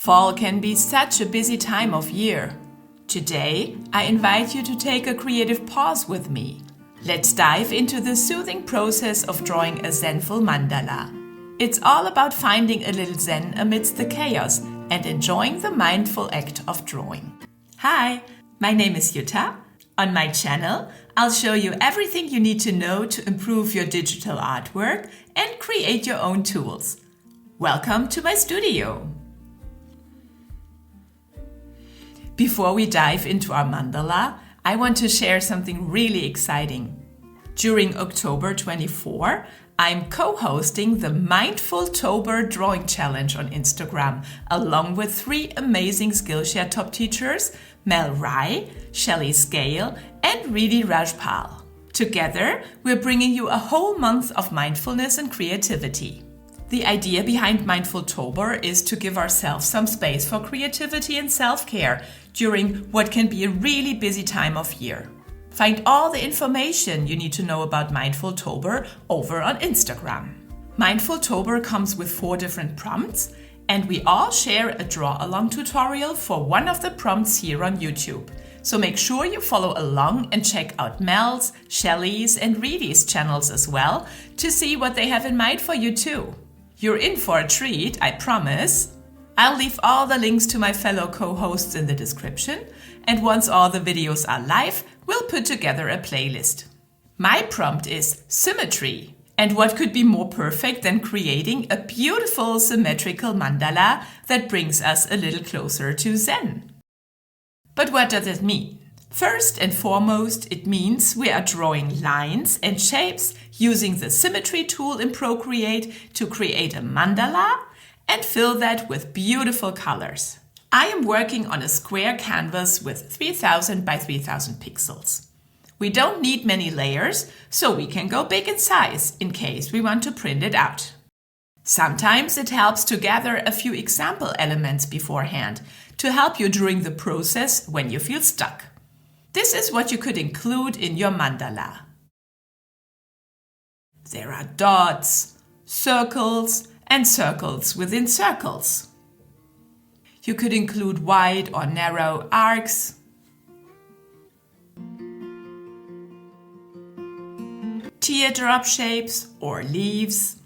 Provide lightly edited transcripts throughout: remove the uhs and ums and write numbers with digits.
Fall can be such a busy time of year. Today, I invite you to take a creative pause with me. Let's dive into the soothing process of drawing a Zenful mandala. It's all about finding a little zen amidst the chaos and enjoying the mindful act of drawing. Hi, my name is Jutta. On my channel, I'll show you everything you need to know to improve your digital artwork and create your own tools. Welcome to my studio. Before we dive into our mandala, I want to share something really exciting. During October 24, I'm co-hosting the MindfulTober Drawing Challenge on Instagram, along with 3 amazing Skillshare top teachers, Mel Rai, Shelley Scale, and Reedy Rajpal. Together, we're bringing you a whole month of mindfulness and creativity. The idea behind MindfulTober is to give ourselves some space for creativity and self-care during what can be a really busy time of year. Find all the information you need to know about MindfulTober over on Instagram. MindfulTober comes with 4 different prompts, and we all share a draw-along tutorial for one of the prompts here on YouTube. So make sure you follow along and check out Mel's, Shelley's, and Reedy's channels as well to see what they have in mind for you too. You're in for a treat, I promise. I'll leave all the links to my fellow co-hosts in the description, and once all the videos are live, we'll put together a playlist. My prompt is Symmetry, and what could be more perfect than creating a beautiful symmetrical mandala that brings us a little closer to Zen? But what does it mean? First and foremost, it means we are drawing lines and shapes using the Symmetry tool in Procreate to create a mandala and fill that with beautiful colors. I am working on a square canvas with 3000 by 3000 pixels. We don't need many layers, so we can go big in size in case we want to print it out. Sometimes it helps to gather a few example elements beforehand to help you during the process when you feel stuck. This is what you could include in your mandala. There are dots, circles, and circles within circles. You could include wide or narrow arcs, teardrop shapes or leaves,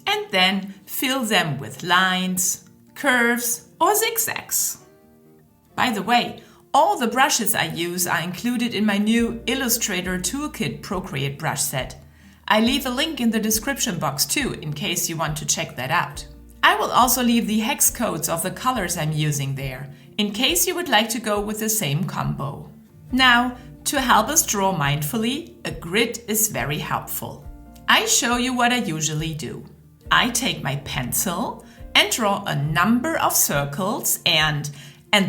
and then fill them with lines, curves, or zigzags. By the way, all the brushes I use are included in my new Illustrator Toolkit Procreate brush set. I leave a link in the description box too, in case you want to check that out. I will also leave the hex codes of the colors I'm using there, in case you would like to go with the same combo. Now, to help us draw mindfully, a grid is very helpful. I show you what I usually do. I take my pencil and draw a number of circles and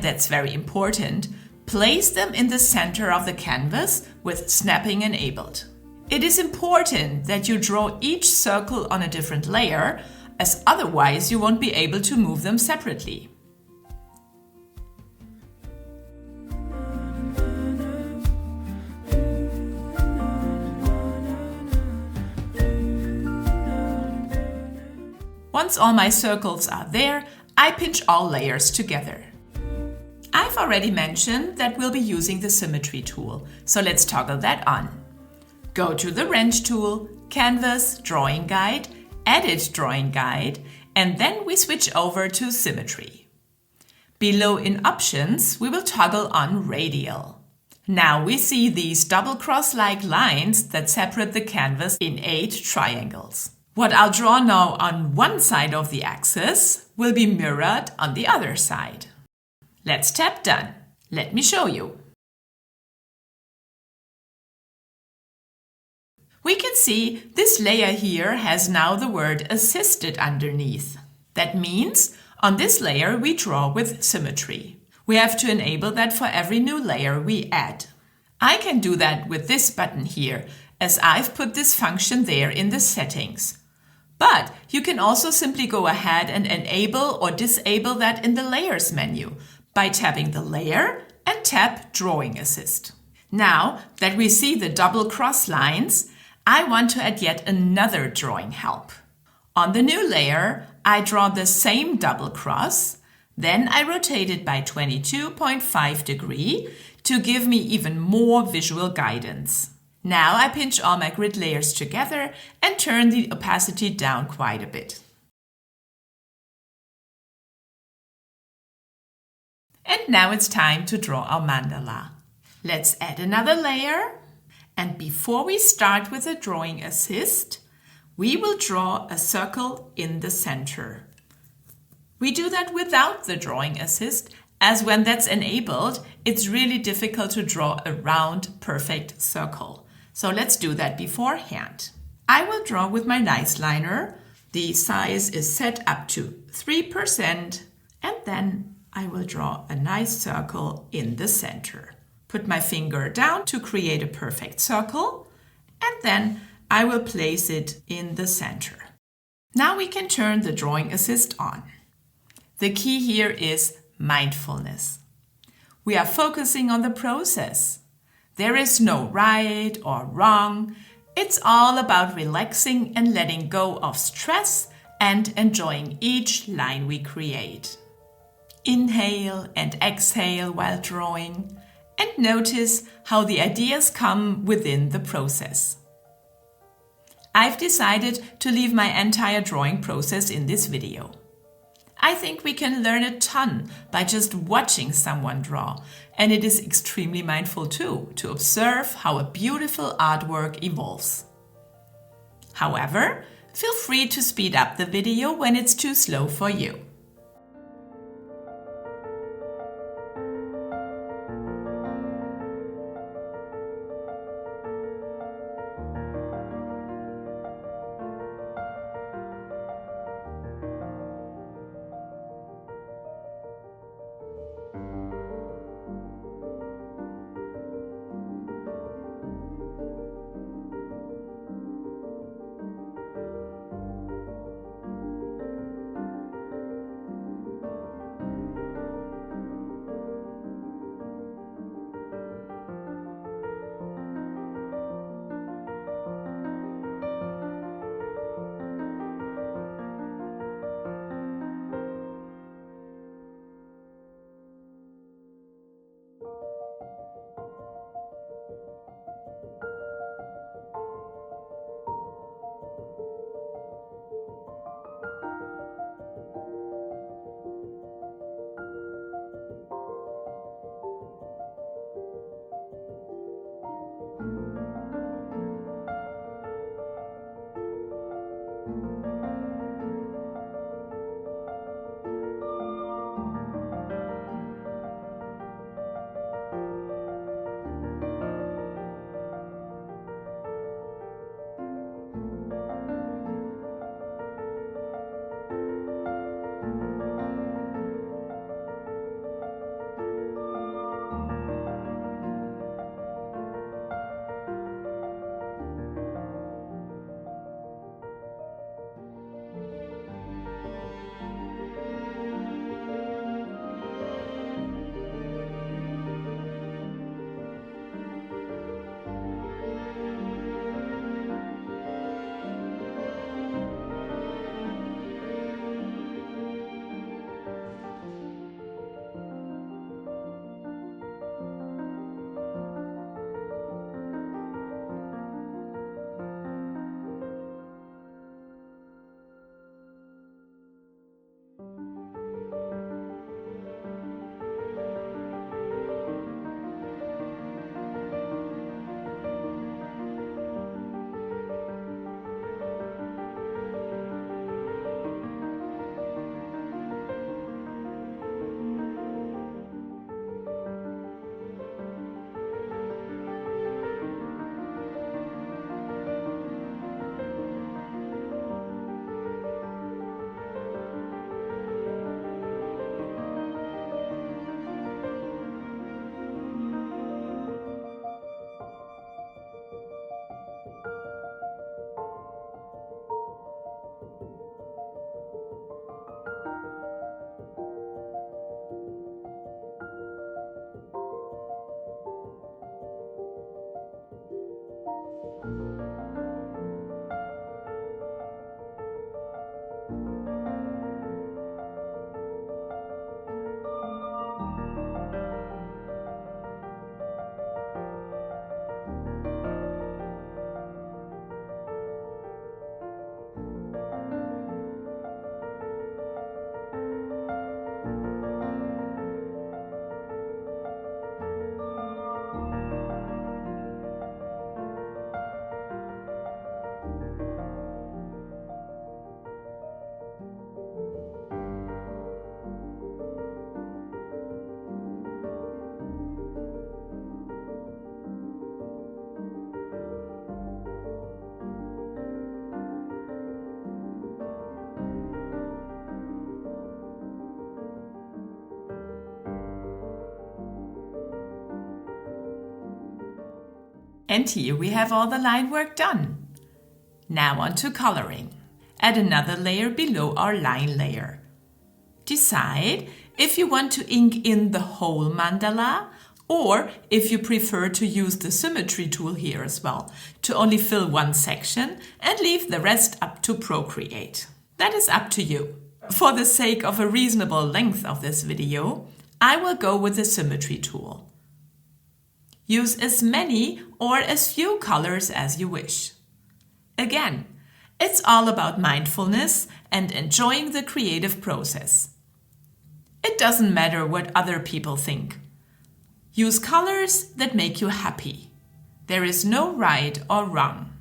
that's very important, place them in the center of the canvas with snapping enabled. It is important that you draw each circle on a different layer, as otherwise you won't be able to move them separately. Once all my circles are there, I pinch all layers together. I've already mentioned that we'll be using the Symmetry tool, so let's toggle that on. Go to the Wrench tool, Canvas, Drawing Guide, Edit Drawing Guide, and then we switch over to Symmetry. Below in Options, we will toggle on Radial. Now we see these double cross-like lines that separate the canvas in 8 triangles. What I'll draw now on one side of the axis will be mirrored on the other side. Let's tap Done. Let me show you. We can see this layer here has now the word Assisted underneath. That means on this layer we draw with Symmetry. We have to enable that for every new layer we add. I can do that with this button here, as I've put this function there in the settings. But you can also simply go ahead and enable or disable that in the Layers menu by tapping the layer and tap Drawing Assist. Now that we see the double cross lines, I want to add yet another drawing help. On the new layer, I draw the same double cross, then I rotate it by 22.5 degrees to give me even more visual guidance. Now I pinch all my grid layers together and turn the opacity down quite a bit. And now it's time to draw our mandala. Let's add another layer. And before we start with the drawing assist, we will draw a circle in the center. We do that without the drawing assist, as when that's enabled, it's really difficult to draw a round, perfect circle. So let's do that beforehand. I will draw with my nice liner. The size is set up to 3%, and then I will draw a nice circle in the center. Put my finger down to create a perfect circle, and then I will place it in the center. Now we can turn the drawing assist on. The key here is mindfulness. We are focusing on the process. There is no right or wrong. It's all about relaxing and letting go of stress and enjoying each line we create. Inhale and exhale while drawing, and notice how the ideas come within the process. I've decided to leave my entire drawing process in this video. I think we can learn a ton by just watching someone draw, and it is extremely mindful too, to observe how a beautiful artwork evolves. However, feel free to speed up the video when it's too slow for you. And here we have all the line work done. Now on to coloring. Add another layer below our line layer. Decide if you want to ink in the whole mandala or if you prefer to use the Symmetry tool here as well to only fill one section and leave the rest up to Procreate. That is up to you. For the sake of a reasonable length of this video, I will go with the Symmetry tool. Use as many or as few colors as you wish. Again, it's all about mindfulness and enjoying the creative process. It doesn't matter what other people think. Use colors that make you happy. There is no right or wrong.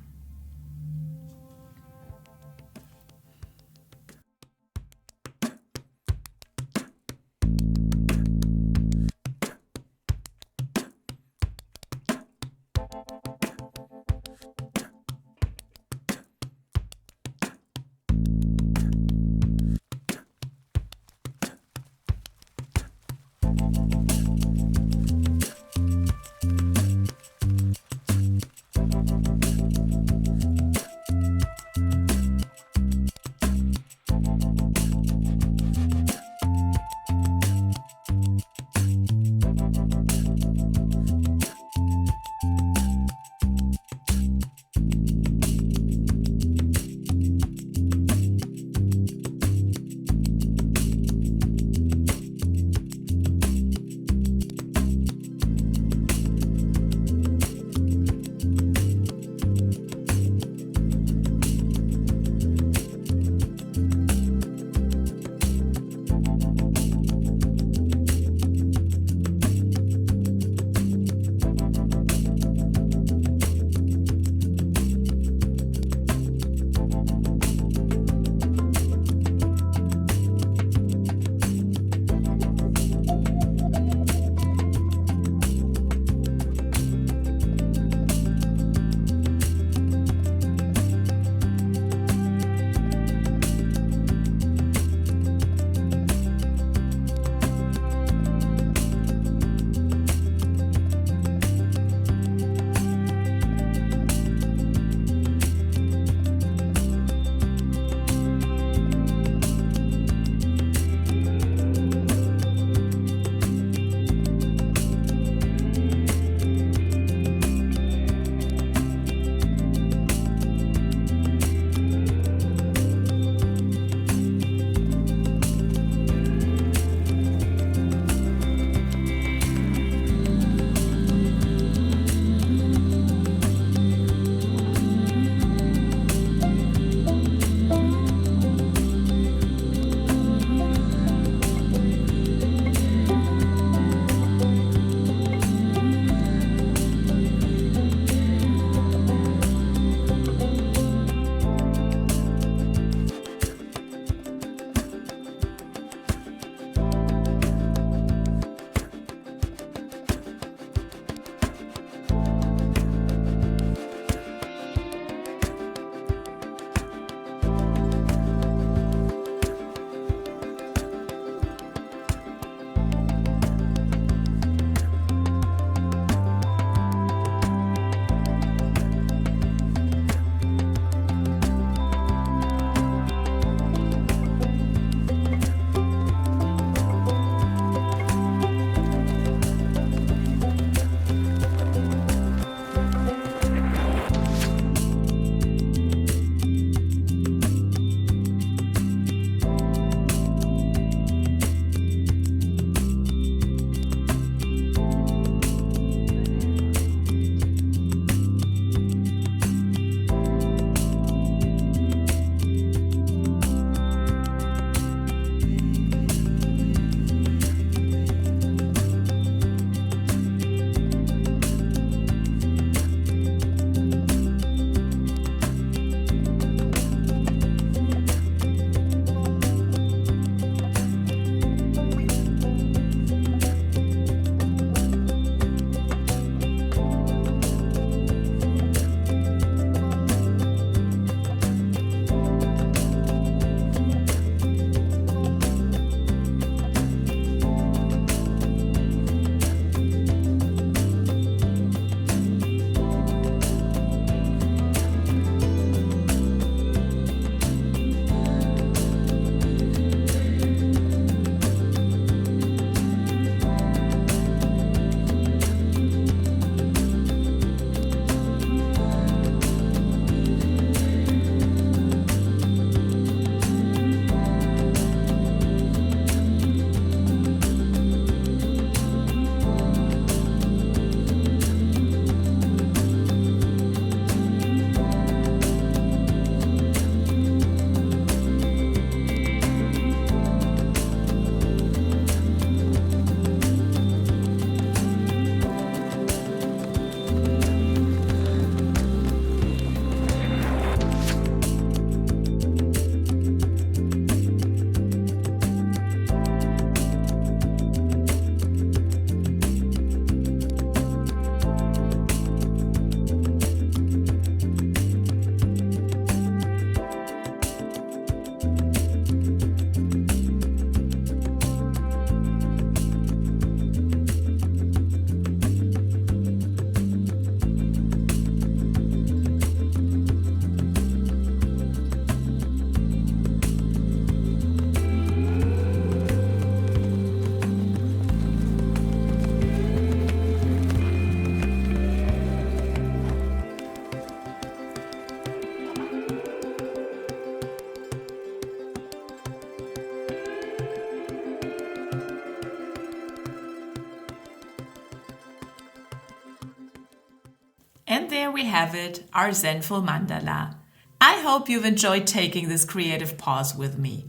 there we have it, our Zenful mandala. I hope you've enjoyed taking this creative pause with me.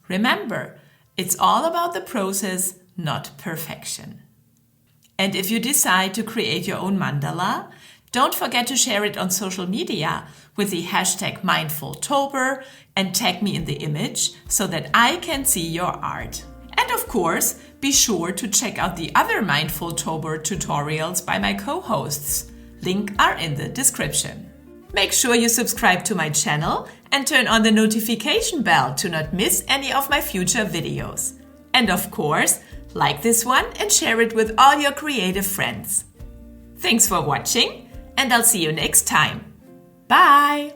Remember, it's all about the process, not perfection. And if you decide to create your own mandala, don't forget to share it on social media with the hashtag MindfulTober and tag me in the image so that I can see your art. And of course, be sure to check out the other MindfulTober tutorials by my co-hosts. Links are in the description. Make sure you subscribe to my channel and turn on the notification bell to not miss any of my future videos. And of course, like this one and share it with all your creative friends. Thanks for watching, and I'll see you next time. Bye!